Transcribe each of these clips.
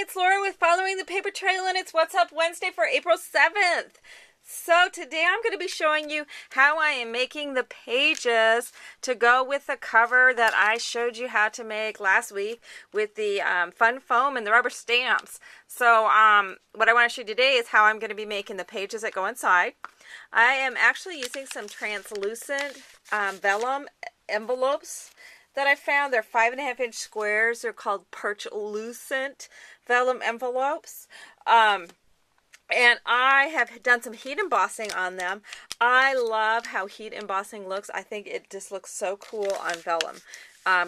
it's Laura with Following the Paper Trail, and it's What's Up Wednesday for April 7th. So today I'm going to be showing you how I am making the pages to go with the cover that I showed you how to make last week with the fun foam and the rubber stamps. So what I want to show you today is how I'm going to be making the pages that go inside. I am actually using some translucent vellum envelopes that I found. They're 5.5-inch squares. They're called Perchlucent vellum envelopes. And I have done some heat embossing on them. I love how heat embossing looks. I think it just looks so cool on vellum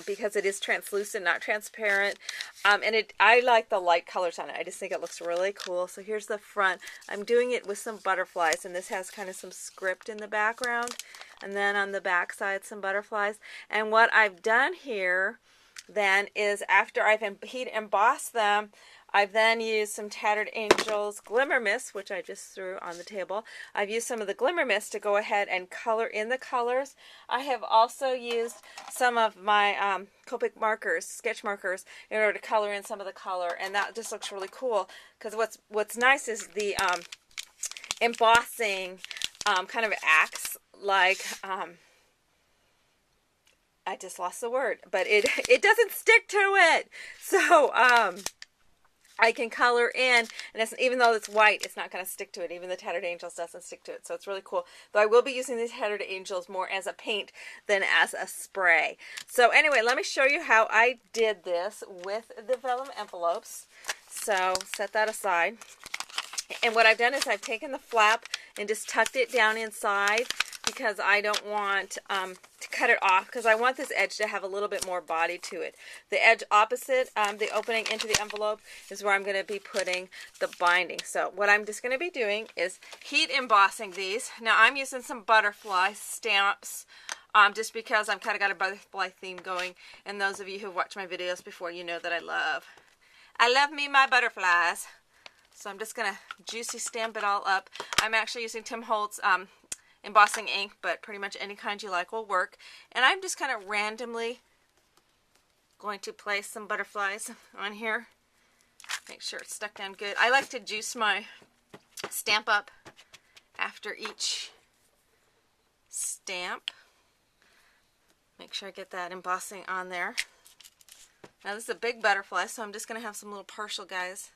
because it is translucent, not transparent. I like the light colors on it. I just think it looks really cool. So here's the front. I'm doing it with some butterflies, and this has kind of some script in the background. And then on the back side, some butterflies. And what I've done here then is after I've heat embossed them, I've then used some Tattered Angels Glimmer Mist, which I just threw on the table. I've used some of the Glimmer Mist to go ahead and color in the colors. I have also used some of my Copic markers, sketch markers, in order to color in some of the color, and that just looks really cool. Because what's nice is the embossing kind of acts like I just lost the word, but it doesn't stick to it. So I can color in, and even though it's white, it's not going to stick to it. Even the Tattered Angels doesn't stick to it, so it's really cool. Though I will be using the Tattered Angels more as a paint than as a spray. So anyway, let me show you how I did this with the vellum envelopes. So set that aside. And what I've done is I've taken the flap and just tucked it down inside because I don't want to cut it off, because I want this edge to have a little bit more body to it. The edge opposite the opening into the envelope is where I'm going to be putting the binding. So what I'm just going to be doing is heat embossing these. Now I'm using some butterfly stamps just because I've kind of got a butterfly theme going, and those of you who've watched my videos before, you know that I love me my butterflies. So I'm just going to juicy stamp it all up. I'm actually using Tim Holtz embossing ink, but pretty much any kind you like will work. And I'm just kind of randomly going to place some butterflies on here. Make sure it's stuck down good. I like to juice my stamp up after each stamp. Make sure I get that embossing on there. Now this is a big butterfly, so I'm just going to have some little partial guys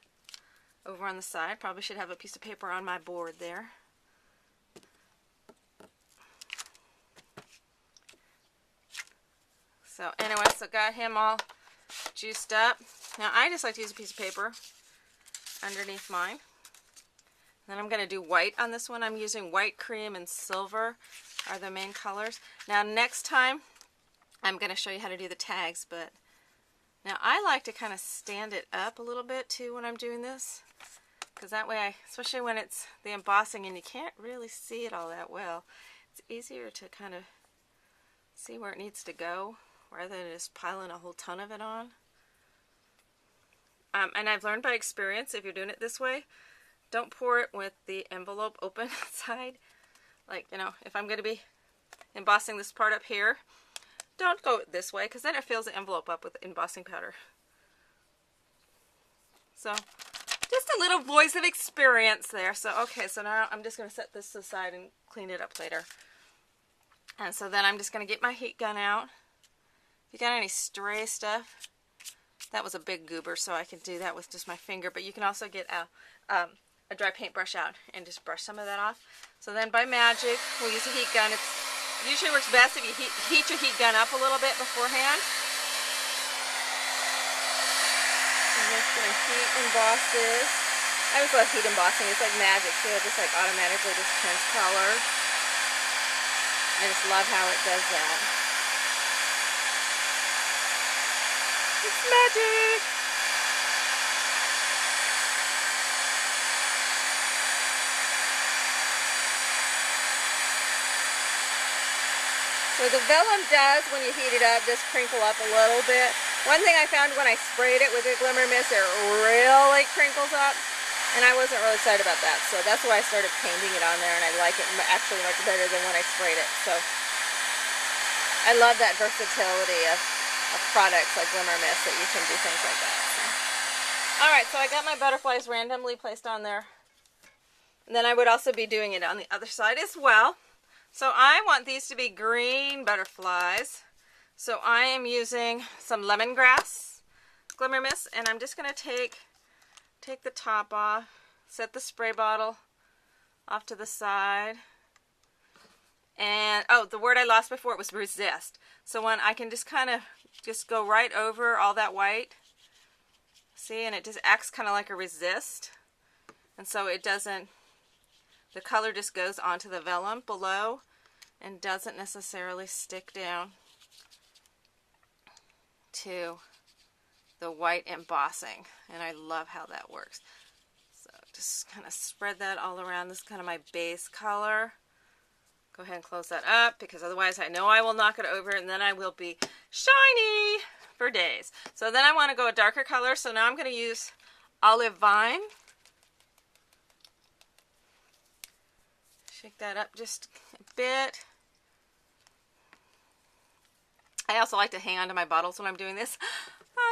over on the side. Probably should have a piece of paper on my board there. So anyway, so got him all juiced up. Now I just like to use a piece of paper underneath mine. Then I'm going to do white on this one. I'm using white, cream, and silver are the main colors. Now next time I'm going to show you how to do the tags, but now I like to kind of stand it up a little bit too when I'm doing this, because that way, especially when it's the embossing and you can't really see it all that well, it's easier to kind of see where it needs to go rather than just piling a whole ton of it on. And I've learned by experience, if you're doing it this way, don't pour it with the envelope open side. Like, you know, if I'm going to be embossing this part up here, don't go this way, because then it fills the envelope up with embossing powder. So just a little voice of experience there. So okay, so now I'm just going to set this aside and clean it up later. And so then I'm just going to get my heat gun out. If you got any stray stuff, that was a big goober, so I can do that with just my finger. But you can also get a dry paintbrush out and just brush some of that off. So then by magic, we'll use a heat gun. It usually works best if you heat your heat gun up a little bit beforehand. I'm just going to heat emboss this. I always love heat embossing. It's like magic, so it just like automatically just turns color. I just love how it does that. It's magic! So the vellum does, when you heat it up, just crinkle up a little bit. One thing I found when I sprayed it with the Glimmer Mist, it really crinkles up. And I wasn't really excited about that. So that's why I started painting it on there, and I like it actually much better than when I sprayed it. So I love that versatility of products like Glimmer Mist, that you can do things like that. So. All Alright, so I got my butterflies randomly placed on there. And then I would also be doing it on the other side as well. So I want these to be green butterflies. So I am using some lemongrass Glimmer Mist, and I'm just going to take the top off, set the spray bottle off to the side. And, oh, the word I lost before, it was resist. So when I can just kind of just go right over all that white. See, and it just acts kind of like a resist. And so it doesn't, the color just goes onto the vellum below and doesn't necessarily stick down to the white embossing. And I love how that works. So just kind of spread that all around. This is kind of my base color. Go ahead and close that up, because otherwise I know I will knock it over and then I will be shiny for days. So then I want to go a darker color. So now I'm going to use Olive Vine. Shake that up just a bit. I also like to hang on to my bottles when I'm doing this,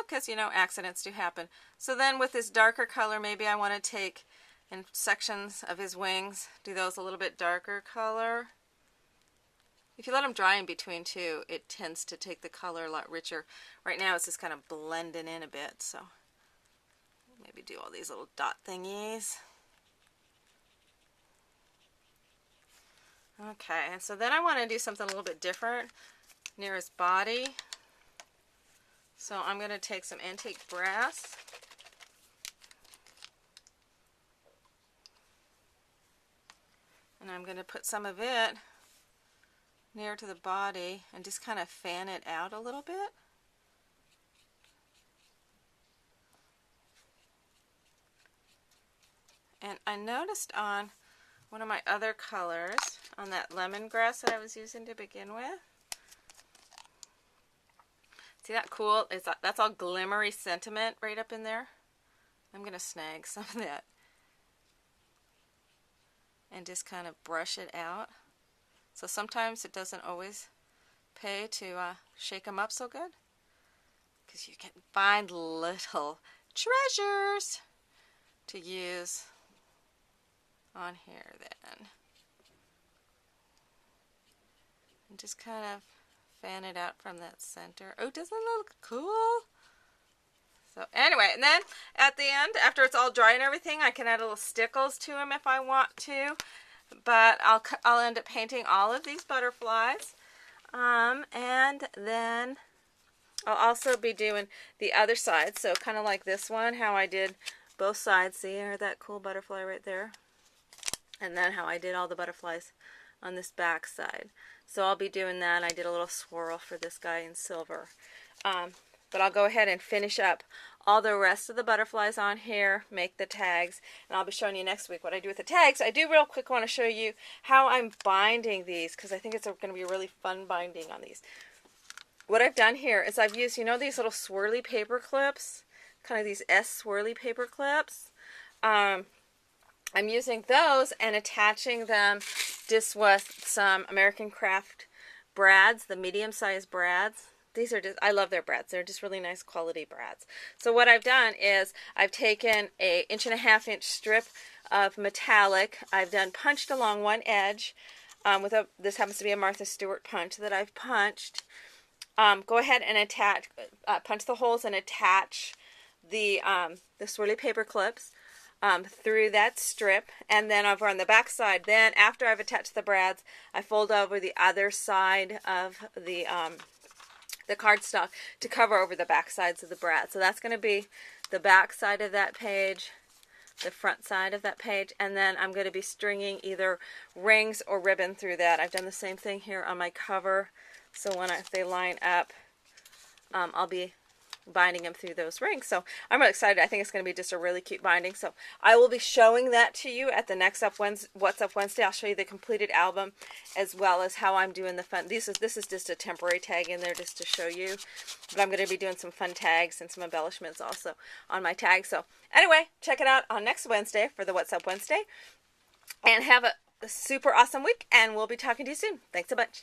because, you know, accidents do happen. So then with this darker color, maybe I want to take in sections of his wings, do those a little bit darker color. If you let them dry in between too, it tends to take the color a lot richer. Right now it's just kind of blending in a bit, so maybe do all these little dot thingies. Okay, and so then I want to do something a little bit different near his body. So I'm going to take some antique brass. And I'm going to put some of it near to the body and just kind of fan it out a little bit. And I noticed on one of my other colors, on that lemongrass that I was using to begin with, see that cool? That's all glimmery sentiment right up in there. I'm going to snag some of that and just kind of brush it out. So sometimes it doesn't always pay to shake them up so good, because you can find little treasures to use on here then. And just kind of fan it out from that center. Oh, doesn't it look cool? So anyway, and then at the end, after it's all dry and everything, I can add little stickles to them if I want to. But I'll end up painting all of these butterflies. And then I'll also be doing the other side. So kind of like this one, how I did both sides. See, there's that cool butterfly right there. And then how I did all the butterflies on this back side. So I'll be doing that. I did a little swirl for this guy in silver. But I'll go ahead and finish up all the rest of the butterflies on here, make the tags, and I'll be showing you next week what I do with the tags. I do real quick want to show you how I'm binding these, because I think it's going to be a really fun binding on these. What I've done here is I've used, you know, these little swirly paper clips, kind of these S swirly paper clips. I'm using those and attaching them just with some American Craft brads, the medium-sized brads. These are just, I love their brads. They're just really nice quality brads. So what I've done is I've taken a 1.5 inch strip of metallic. I've done punched along one edge with a, this happens to be a Martha Stewart punch that I've punched. Go ahead and attach, punch the holes and attach the swirly paper clips through that strip, and then over on the back side, then after I've attached the brads, I fold over the other side of the cardstock to cover over the back sides of the brad. So that's going to be the back side of that page, the front side of that page, and then I'm going to be stringing either rings or ribbon through that. I've done the same thing here on my cover, so when they line up, I'll be binding them through those rings. So I'm really excited. I think it's going to be just a really cute binding. So I will be showing that to you at the next What's Up Wednesday. I'll show you the completed album as well as how I'm doing the fun. This is just a temporary tag in there just to show you. But I'm going to be doing some fun tags and some embellishments also on my tag. So anyway, check it out on next Wednesday for the What's Up Wednesday. And have a super awesome week, and we'll be talking to you soon. Thanks a bunch.